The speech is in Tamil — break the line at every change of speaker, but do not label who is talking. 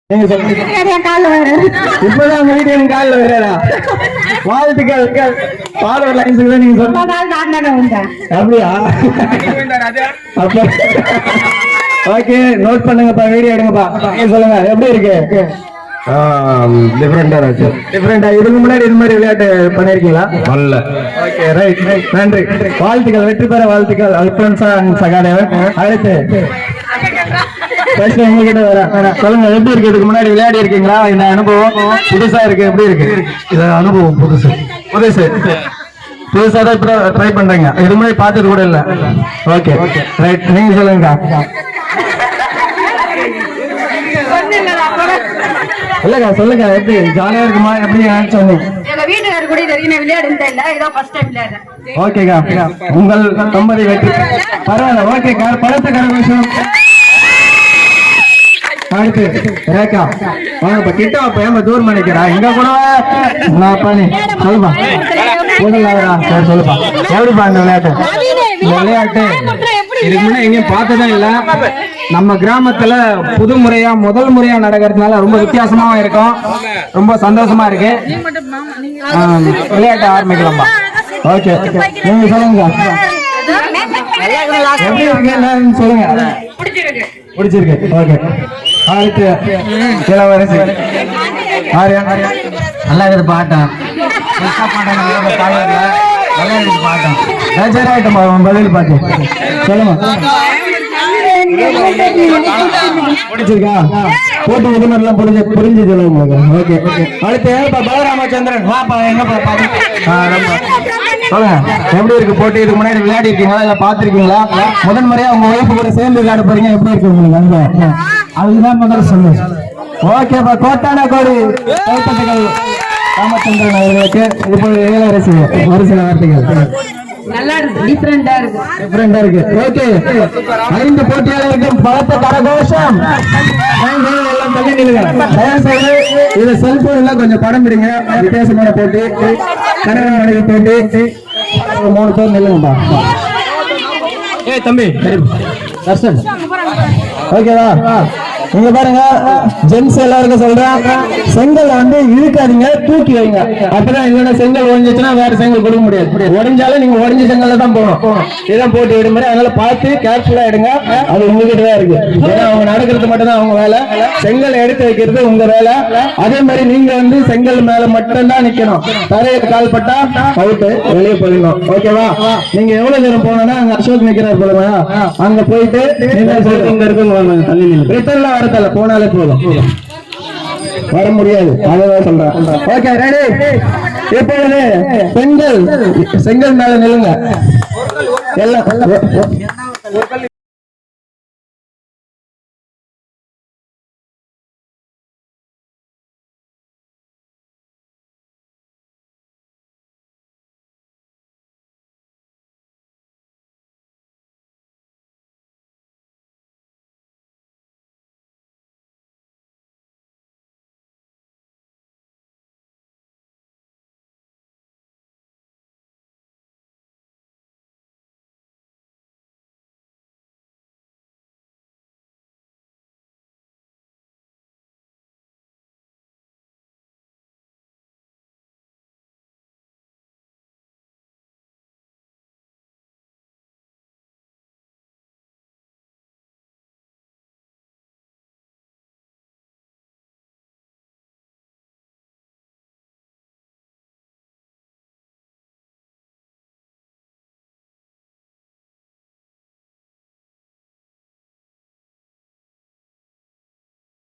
நீங்க இப்பதான் வீடியோ காலில் வரா வாழ்த்துக்கள் பாடவர் லைன்ஸுக்கு தான் நீங்க சொன்ன அப்படியா அப்ப ஓகே நோட் பண்ணுங்கப்பா வீடியோ எடுங்கப்பா நீங்க சொல்லுங்க எப்படி இருக்கு
டிஃபரெண்டா இருக்கு.
டிஃபரெண்டா இதுக்கு முன்னாடி இது மாதிரி விளையாட்டு பண்ணிருக்கீங்களா?
வரல.
ஓகே ரைட் நன்றி வாழ்த்துக்கள் வெற்றி பெற வாழ்த்துக்கள் அல்பன்சா அண்ட் சகாதேவன். அடுத்து உங்ககிட்ட வர சொல்லுங்க எப்படி இருக்கு இதுக்கு முன்னாடி விளையாடி இருக்கீங்களா? இந்த அனுபவம் புதுசா இருக்கு எப்படி இருக்கு?
இது அனுபவம் புதுசு
புதுசா தான் ட்ரை பண்றீங்க இது முன்னாடி பார்த்தது கூட இல்ல. ஓகே ரைட் நீங்க சொல்லுங்க. இல்லக்கா சொல்லுங்க எப்படி ஜாலியா இருக்குமா எப்படி சொன்னீங்க? ஓகேக்கா உங்கள் தம்பதி வெற்றி பரவாயில்ல. ஓகேக்கா படத்தை கரகோஷம். அடுத்து ரேகா வாங்கப்பா கிட்ட அப்ப ஏமா தூரம் பண்ணிக்கிறா இங்க கூட நான் பண்ணி சொல்லுப்பா சரி சொல்லுப்பா எப்படிப்பா இந்த விளையாட்டு இதுக்கு முன்னாடி எங்கேயும் பார்த்ததும் இல்ல. நம்ம கிராமத்துல முதல் முறையா நடக்கிறதுனால ரொம்ப வித்தியாசமாவும் இருக்கும் ரொம்ப சந்தோஷமா இருக்கு. விளையாட்டு ஆரம்பிக்கலாம்பா. ஓகே நீங்க சொல்லுங்க எப்படி இருக்கு சொல்லுங்க. பிடிச்சிருக்கு. ஓகே அடுத்து இளவரசி நல்லா இருக்குது பாட்டம் நல்லா இருக்குது பாட்டம் ஆயிட்டமா பதில் பாட்டு சொல்லுங்க. பிடிச்சிருக்கா போட்டு இது மாதிரிலாம் புரிஞ்சு சொல்லுங்க. ஓகே அடுத்து பாலராமச்சந்திரன் வாப்பா எங்கப்பா சொல்லுங்க எப்படி இருக்கு போட்டி? இதுக்கு முன்னாடி விளையாடி இருக்கீங்களா இல்ல பாத்துருக்கீங்களா? முதன் முறையா உங்க ஒய்ஃபு கூட சேர்ந்து விளையாட போறீங்க எப்படி இருக்கு உங்களுக்கு? அங்க அதுதான் முதல்ல சொல்லுங்க. ஓகேப்பா கோட்டான கோடி ராமச்சந்திரன் அவர்களுக்கு இப்போது இளவரசி ஒரு சில வார்த்தைகள்.
நல்லா இருக்கு டிஃபரெண்டா இருக்கு.
ஓகே 5 போட்டியாளர்களுக்கும் பலத்த கரகோஷம். எல்லாம் தள்ளி நில்லுங்க இது செல்போன் எல்லாம் கொஞ்சம் படம் பிடிங்க. வித்தியாசமான போட்டி கணவன் மனைவி போட்டி 3 பேர் நில்லுங்கப்பா. தம்பி தர்ஷன் ஓகேவா? நீங்க பாருங்க ஜென்ஸ் எல்லாருக்கும் சொல்றேன் செங்கல் வந்து இழுக்காதீங்க தூக்கி வைங்க. அப்பதான் இல்லைன்னா செங்கல் ஒழிஞ்சிச்சுன்னா வேற செங்கல் கொடுக்க முடியாது. உடஞ்சாலும் நீங்க உடஞ்ச செங்கல்ல தான் போகணும். இதுதான் போட்டு விடுமுறை. அதனால பார்த்து கேர்ஃபுல்லா எடுங்க. அது உங்ககிட்ட தான் இருக்கு. ஏன்னா அவங்க நடக்கிறது மட்டும் தான் அவங்க வேலை. செங்கல் எடுத்து வைக்கிறது உங்க வேலை. அதே மாதிரி நீங்க வந்து செங்கல் மேல மட்டும் தான் நிக்கணும். தரையில கால் பட்டா அவுட்டு வெளியே போயிடணும். ஓகேவா? நீங்க எவ்வளவு நேரம் போனோம்னா அங்க அசோக் நிக்கிறார் போடுங்க அங்க போயிட்டு இங்க இருக்கு ரிட்டர்ன்ல வரல போனாலே போதும் வர முடியாது. அதான் சொல்றேன். ஓகே ரெடி இப்பொழுது பெண்கள் செங்கல் மேல நில்லுங்க எல்லாம்